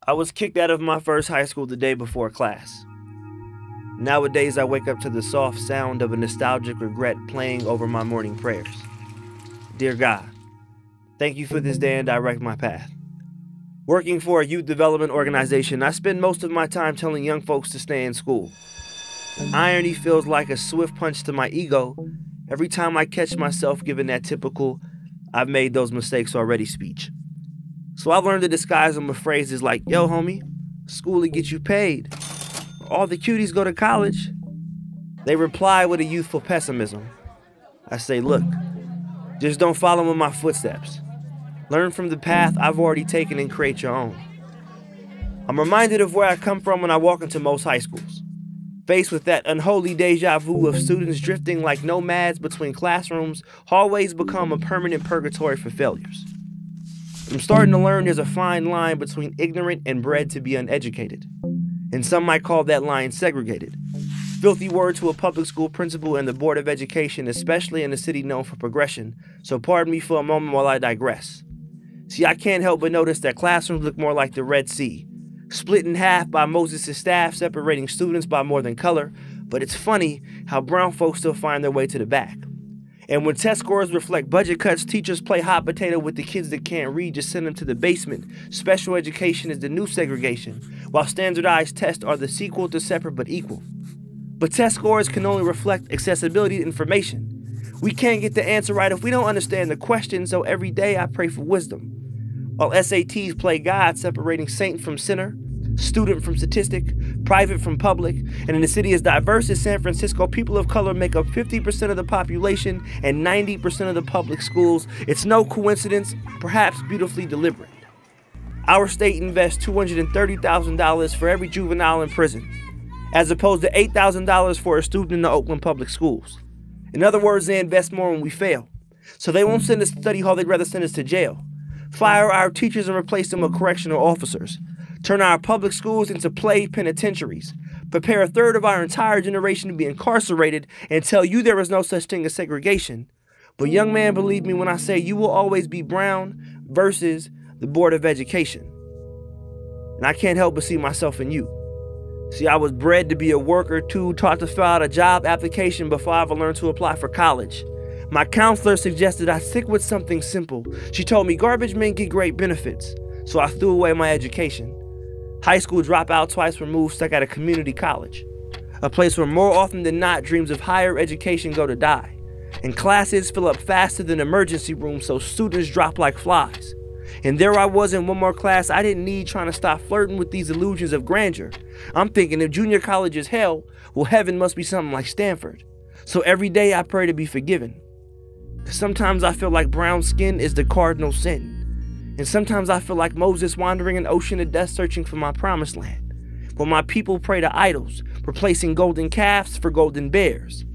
I was kicked out of my first high school the day before class. Nowadays, I wake up to the soft sound of a nostalgic regret playing over my morning prayers. Dear God, thank you for this day and direct my path. Working for a youth development organization, I spend most of my time telling young folks to stay in school. Irony feels like a swift punch to my ego every time I catch myself giving that typical, "I've made those mistakes already" speech. So I've learned to disguise them with phrases like, "Yo, homie, school will get you paid. All the cuties go to college." They reply with a youthful pessimism. I say, look, just don't follow in my footsteps. Learn from the path I've already taken and create your own. I'm reminded of where I come from when I walk into most high schools, faced with that unholy deja vu of students drifting like nomads between classrooms. Hallways become a permanent purgatory for failures. I'm starting to learn there's a fine line between ignorant and bred to be uneducated. And some might call that line segregated. Filthy word to a public school principal and the Board of Education, especially in a city known for progression. So pardon me for a moment while I digress. See, I can't help but notice that classrooms look more like the Red Sea, split in half by Moses' staff, separating students by more than color. But it's funny how brown folks still find their way to the back. And when test scores reflect budget cuts, teachers play hot potato with the kids that can't read, just send them to the basement. Special education is the new segregation, while standardized tests are the sequel to separate but equal. But test scores can only reflect accessibility to information. We can't get the answer right if we don't understand the question, so every day I pray for wisdom. While SATs play God, separating saint from sinner, student from statistic, private from public, and in a city as diverse as San Francisco, people of color make up 50% of the population and 90% of the public schools. It's no coincidence, perhaps beautifully deliberate. Our state invests $230,000 for every juvenile in prison, as opposed to $8,000 for a student in the Oakland public schools. In other words, they invest more when we fail. So they won't send us to study hall, they'd rather send us to jail. Fire our teachers and replace them with correctional officers. Turn our public schools into play penitentiaries. Prepare a third of our entire generation to be incarcerated and tell you there is no such thing as segregation. But young man, believe me when I say you will always be Brown versus the Board of Education. And I can't help but see myself in you. See, I was bred to be a worker too, taught to fill out a job application before I ever learned to apply for college. My counselor suggested I stick with something simple. She told me garbage men get great benefits, so I threw away my education. High school dropout, twice removed, stuck at a community college, a place where more often than not dreams of higher education go to die, and classes fill up faster than emergency rooms, so students drop like flies. And there I was in one more class I didn't need, trying to stop flirting with these illusions of grandeur. I'm thinking if junior college is hell, well, heaven must be something like Stanford. So every day I pray to be forgiven. Sometimes I feel like brown skin is the cardinal sin. And sometimes I feel like Moses wandering an ocean of death searching for my promised land. When my people pray to idols, replacing golden calves for golden bears.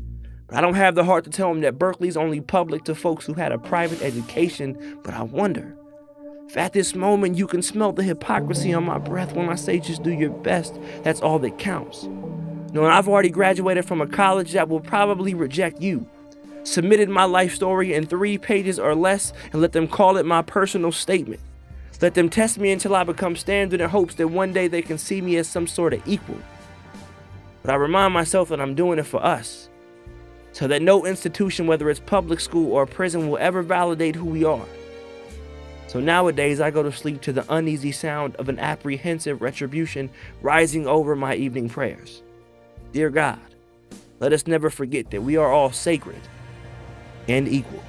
But I don't have the heart to tell them that Berkeley's only public to folks who had a private education. But I wonder if at this moment you can smell the hypocrisy on my breath when I say just do your best. That's all that counts. Knowing I've already graduated from a college that will probably reject you. Submitted my life story in 3 pages or less and let them call it my personal statement. Let them test me until I become standard in hopes that one day they can see me as some sort of equal. But I remind myself that I'm doing it for us, so that no institution, whether it's public school or prison, will ever validate who we are. So nowadays I go to sleep to the uneasy sound of an apprehensive retribution rising over my evening prayers. Dear God, let us never forget that we are all sacred and equal.